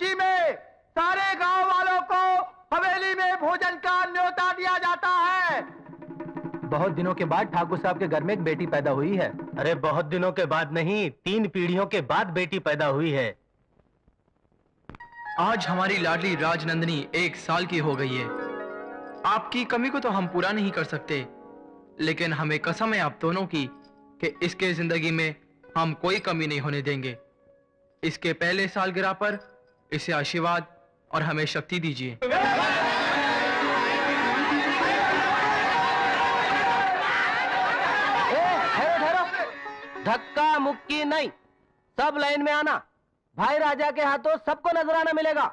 खुशी में सारे गांव वालों को हवेली में भोजन का न्योता दिया जाता है। बहुत दिनों के बाद ठाकुर साहब के घर में एक बेटी पैदा हुई है। अरे बहुत दिनों के बाद नहीं, 3 पीढ़ियों के बाद बेटी पैदा हुई है। आज हमारी लाडली राजनंदिनी 1 साल की हो गई है। आपकी कमी को तो हम पूरा नहीं कर सकते, लेकिन हमें कसम है आप दोनों की कि इसके जिंदगी में हम कोई कमी नहीं होने देंगे। इसके पहले सालगिरह पर इसे आशीर्वाद और हमें शक्ति दीजिए। धक्का मुक्की नहीं, सब लाइन में आना। भाई राजा के हाथों सबको नजराना मिलेगा।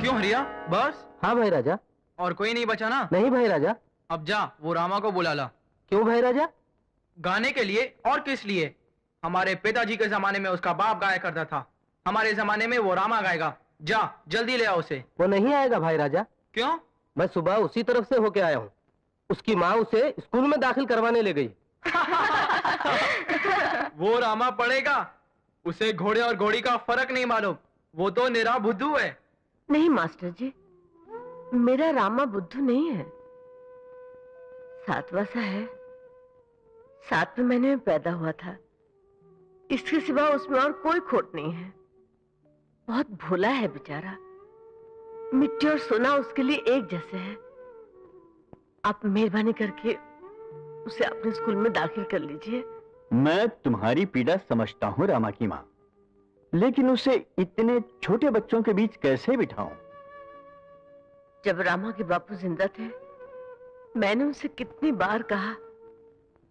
क्यों हरिया, बस? हाँ भाई राजा। और कोई नहीं बचा ना? नहीं भाई राजा। अब जा, वो रामा को बुला ला। क्यों भाई राजा? गाने के लिए और किस लिए? हमारे पिताजी के जमाने में उसका बाप गाया करता था, हमारे जमाने में वो रामा गाएगा। जा जल्दी ले आओ उसे। वो नहीं आएगा भाई राजा। क्यों? मैं सुबह उसी तरफ से होके आया हूँ। उसकी माँ उसे स्कूल में दाखिल करवाने ले गई। वो रामा पढ़ेगा, उसे घोड़े और घोड़ी का फर्क नहीं मालूम। वो तो निरा बुद्धू है। नहीं मास्टर जी, मेरा रामा बुद्धू नहीं है, सातवां सा है। 7वें महीने में पैदा हुआ था। इसके सिवा उसमें और कोई खोट नहीं है। बहुत भोला है बेचारा। मिट्टी और सोना उसके लिए एक जैसे है। आप मेहरबानी करके उसे अपने स्कूल में दाखिल कर लीजिए। मैं तुम्हारी पीड़ा समझता हूँ रामा की माँ, लेकिन उसे इतने छोटे बच्चों के बीच कैसे बिठाऊं? जब रामा के बापू जिंदा थे, मैंने उनसे कितनी बार कहा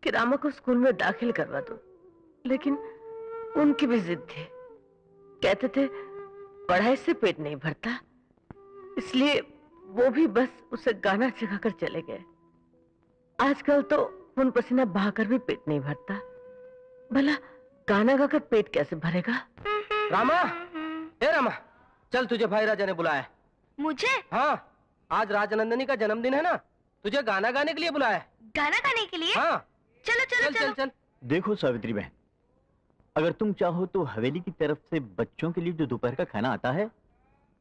कि रामा को स्कूल में दाखिल करवा दो, लेकिन उनकी भी जिद थी। कहते थे पढ़ाई से पेट नहीं भरता, इसलिए वो भी बस उसे गाना सिखाकर चले गए। आजकल तो खून पसीना बहाकर भी पेट नहीं भरता, भला गाना गाकर पेट कैसे भरेगा? रामा, ए रामा, चल तुझे भाई राजा ने बुलाया है। मुझे? हाँ, आज राजनंदिनी का जन्मदिन है ना, तुझे गाना गाने के लिए बुलाया है। गाना गाने के लिए? हाँ। चलो चलो चल, चलो। चल, चल। देखो सावित्री बहन, अगर तुम चाहो तो हवेली की तरफ से बच्चों के लिए जो दोपहर का खाना आता है,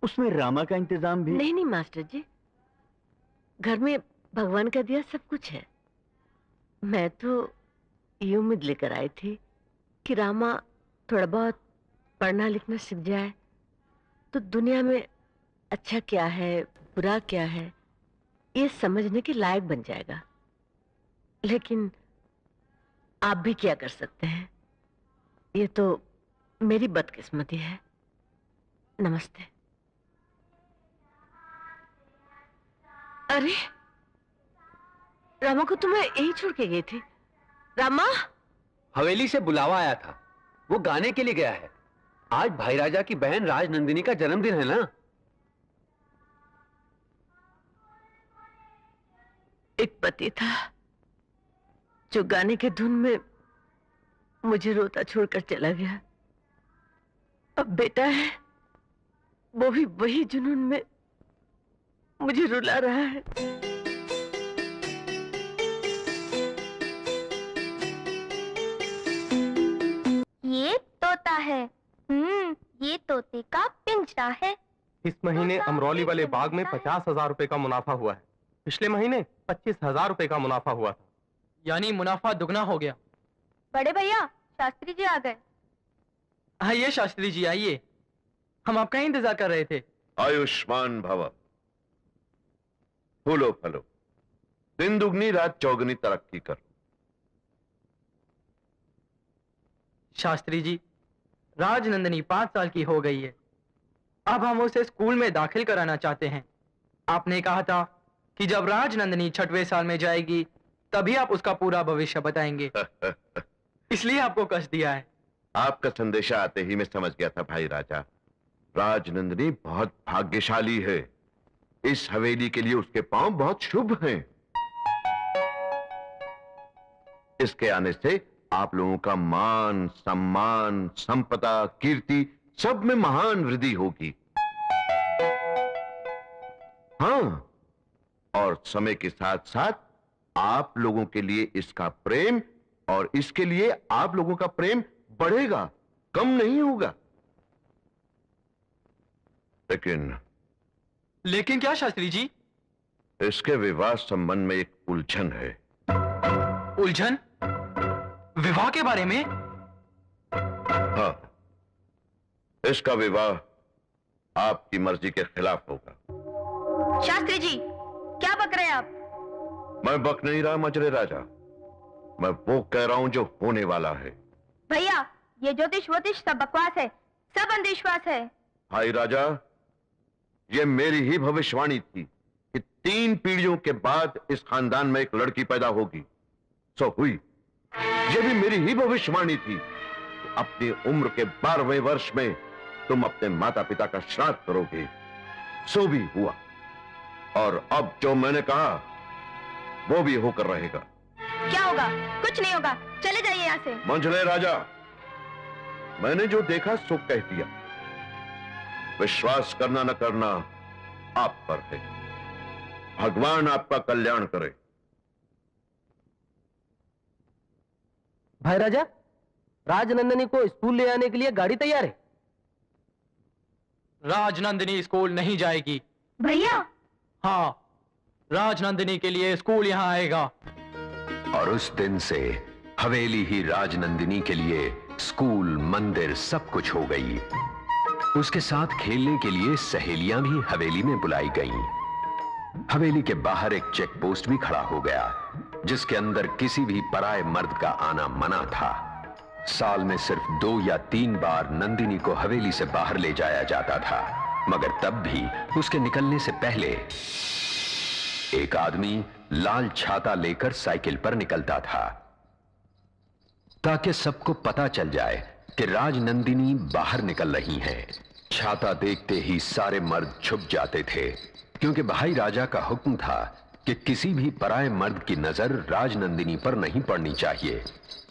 उसमें रामा का इंतजाम भी। नहीं नहीं मास्टर जी, घर में भगवान का दिया सब कुछ है। मैं तो ये उम्मीद लेकर आई थी कि रामा थोड़ा बहुत पढ़ना लिखना सीख जाए तो दुनिया में अच्छा क्या है बुरा क्या है ये समझने के लायक बन जाएगा। लेकिन आप भी क्या कर सकते हैं, ये तो मेरी बदकिस्मती है। नमस्ते। अरे रामा को तो मैं यही छोड़ के गई थी। रामा, हवेली से बुलावा आया था, वो गाने के लिए गया है। आज भाई राजा की बहन राजनंदिनी का जन्मदिन है ना। एक पति था जो गाने के धुन में मुझे रोता छोड़कर चला गया। अब बेटा है, वो भी वही जुनून में मुझे रुला रहा है। ये तोता है। ये तोते का पिंजरा है। इस महीने अमरौली वाले बाग में 50,000 रुपए का मुनाफा हुआ है। पिछले महीने 25,000 रुपए का मुनाफा हुआ था। यानी मुनाफा दुगना हो गया। बड़े भैया, शास्त्री जी आ गए। आइए शास्त्री जी आइए, हम आपका ही इंतजार कर रहे थे। आयुष्मान भव। फूलो फलो, दिन दुगनी रात चौगनी तरक्की करो। शास्त्री जी, राजनंदिनी 5 साल की हो गई है। अब हम उसे स्कूल में दाखिल कराना चाहते हैं। आपने कहा था कि जब राजनंदिनी 6वें साल में जाएगी तभी आप उसका पूरा भविष्य बताएंगे। इसलिए आपको कष्ट दिया है। आपका संदेशा आते ही मैं समझ गया था भाई राजा। राजनंदिनी बहुत भाग्यशाली है। इस हवेली के लिए उसके पांव बहुत शुभ हैं। इसके आने से आप लोगों का मान सम्मान संपदा कीर्ति सब में महान वृद्धि होगी। हाँ, और समय के साथ साथ आप लोगों के लिए इसका प्रेम और इसके लिए आप लोगों का प्रेम बढ़ेगा, कम नहीं होगा। लेकिन क्या शास्त्री जी? इसके विवाह संबंध में एक उलझन है। उलझन? विवाह के बारे में? हाँ, इसका विवाह आपकी मर्जी के खिलाफ होगा। शास्त्री जी, क्या बक रहे हैं आप? मैं बक नहीं रहा मजरे राजा, मैं वो कह रहा हूं जो होने वाला है। भैया, ये ज्योतिष वोतिष सब बकवास है, सब अंधविश्वास है। भाई राजा, ये मेरी ही भविष्यवाणी थी कि 3 पीढ़ियों के बाद इस खानदान में एक लड़की पैदा होगी। सो हुई। ये भी मेरी ही भविष्यवाणी थी। अपनी उम्र के 12वें वर्ष में तुम अपने माता पिता का श्राद्ध करोगे। सो भी हुआ, और अब जो मैंने कहा वो भी होकर रहेगा। क्या होगा? कुछ नहीं होगा, चले जाइए यहाँ से। मंझले राजा, मैंने जो देखा सो कह दिया। विश्वास करना न करना आप पर है। भगवान आपका कल्याण करे। भाई राजा, राजनंदिनी को स्कूल ले आने के लिए गाड़ी तैयार है। राजनंदिनी स्कूल नहीं जाएगी। भैया? हाँ, राजनंदिनी के लिए स्कूल यहाँ आएगा। और उस दिन से हवेली ही राजनंदिनी के लिए स्कूल, मंदिर सब कुछ हो गई। उसके साथ खेलने के लिए सहेलियां भी हवेली में बुलाई गईं। हवेली के बाहर एक चेक पोस्ट भी खड़ा हो गया, जिसके अंदर किसी भी पराये मर्द का आना मना था। साल में सिर्फ 2 या 3 बार नंदिनी को हवेली से बाहर ले जाया जाता था, मगर तब भी उसके निकलने से पहले एक आदमी लाल छाता लेकर साइकिल पर निकलता था, ताकि सबको पता चल जाए कि राजनंदिनी बाहर निकल रही हैं। छाता देखते ही सारे मर्द छुप जाते थे, क्योंकि भाई राजा का हुक्म था कि किसी भी पराये मर्द की नजर राजनंदिनी पर नहीं पड़नी चाहिए,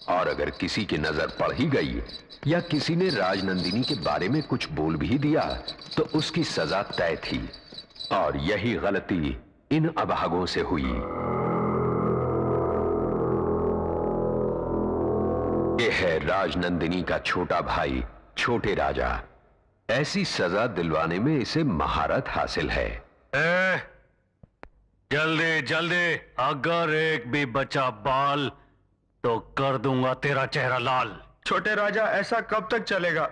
और अगर किसी की नजर पड़ ही गई या किसी ने राजनंदिनी के बारे में कुछ बोल भी दिया तो उसकी सजा तय थी। और यही गलती इन अभागों से हुई। यह है राजनंदिनी का छोटा भाई छोटे राजा। ऐसी सजा दिलवाने में इसे महारत हासिल है। जल्दी जल्दी, अगर एक भी बचा बाल तो कर दूंगा तेरा चेहरा लाल। छोटे राजा, ऐसा कब तक चलेगा?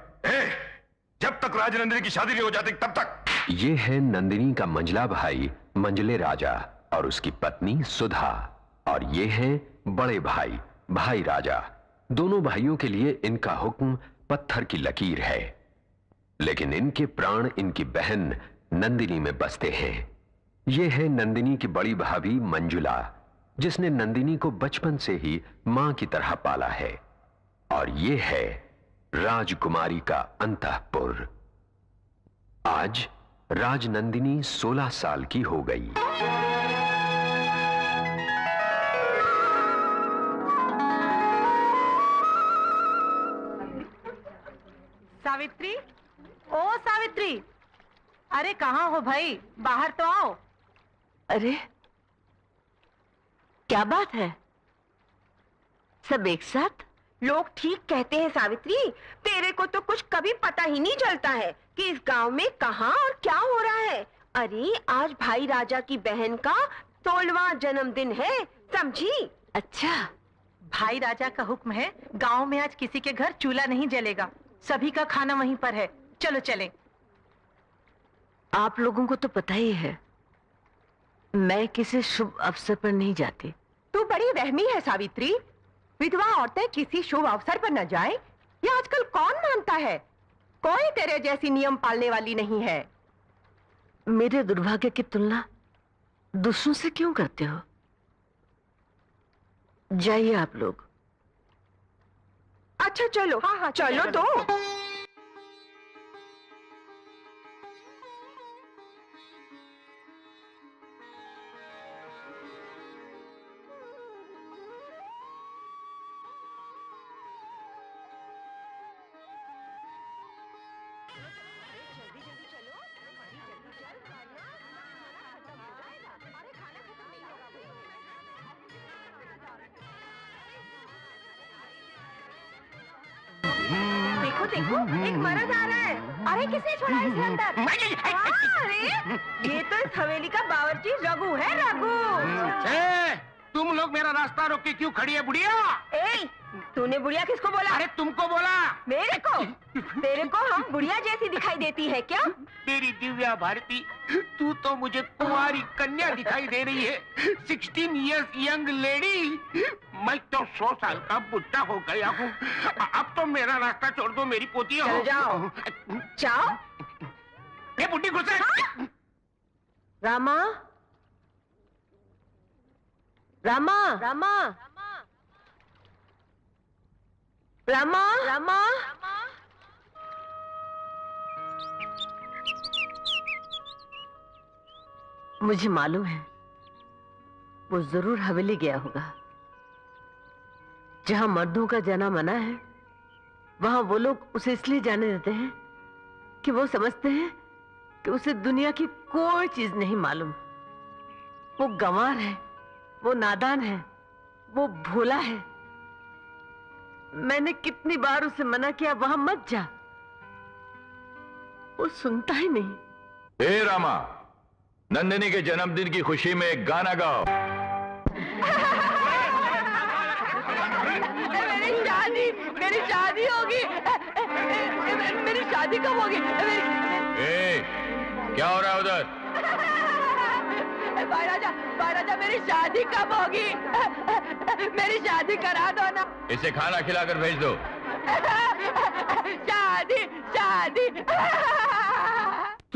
जब तक राजनंदिनी की शादी नहीं हो जाती तब तक। ये है नंदिनी का मंझला भाई मंझले राजा और उसकी पत्नी सुधा, और ये है बड़े भाई भाई राजा। दोनों भाइयों के लिए इनका हुक्म पत्थर की लकीर है, लेकिन इनके प्राण इनकी बहन नंदिनी में बसते हैं। ये है नंदिनी की बड़ी भाभी मंजुला, जिसने नंदिनी को बचपन से ही मां की तरह पाला है। और ये है राजकुमारी का अंतःपुर। आज राजनंदिनी 16 साल की हो गई। सावित्री, ओ सावित्री, अरे कहाँ हो भाई? बाहर तो आओ। अरे क्या बात है? सब एक साथ? लोग ठीक कहते हैं सावित्री, तेरे को तो कुछ कभी पता ही नहीं चलता है कि इस गांव में कहाँ और क्या हो रहा है। अरे आज भाई राजा की बहन का 16वां जन्मदिन है, समझी? अच्छा, भाई राजा का हुक्म है, गांव में आज किसी के घर चूल्हा नहीं जलेगा, सभी का खाना वहीं पर है। चलो चलें। आप लोगों को तो पता ही है, मैं किसी शुभ अवसर पर नहीं जाती। तू बड़ी रहमी है सावित्री। विधवा औरतें किसी शुभ अवसर पर न जाएं, ये आजकल कौन मानता है? कोई तेरे जैसी नियम पालने वाली नहीं है। मेरे दुर्भाग्य की तुलना दूसरों से क्यों करते हो? जाइए आप लोग। अच्छा चलो। हाँ चलो तो। वो देखो एक मर्द आ रहा है। अरे किसने छोड़ा इसे अंदर? अरे ये तो इस हवेली का बावर्ची रघु है, रघु। तुम लोग मेरा रास्ता रोक के क्यों खड़ी है बुढ़िया? ए, तूने बुढ़िया किसको बोला? अरे तुमको बोला। मेरे को? तेरे को हम बुढ़िया जैसी दिखाई देती है क्या? मेरी दिव्या भारती, तू तो मुझे कुंवारी कन्या दिखाई दे रही है। 16 इयर्स यंग लेडी। मैं तो 100 साल का बुढ़ा हो गया हूँ। अब तो मेरा रास्ता छोड़ दो मेरी पोती हो। चल जाओ। जाओ। ये बुढ़ी गुस्सा। रामा, रामा, रामा, रामा, रामा, मुझे मालूम है वो जरूर हवेली गया होगा। जहां मर्दों का जाना मना है, वहां वो लोग उसे इसलिए जाने देते हैं कि वो समझते हैं कि उसे दुनिया की कोई चीज नहीं मालूम। वो गंवार है, वो नादान है, वो भोला है। मैंने कितनी बार उसे मना किया वहां मत जा, वो सुनता ही नहीं। हे रामा, नंदिनी के जन्मदिन की खुशी में एक गाना गाओ। मेरी शादी होगी। मेरी शादी कब होगी? क्या हो रहा है उधर? भाई राजा मेरी शादी कब होगी? मेरी शादी करा दो ना। इसे खाना खिलाकर भेज दो। शादी शादी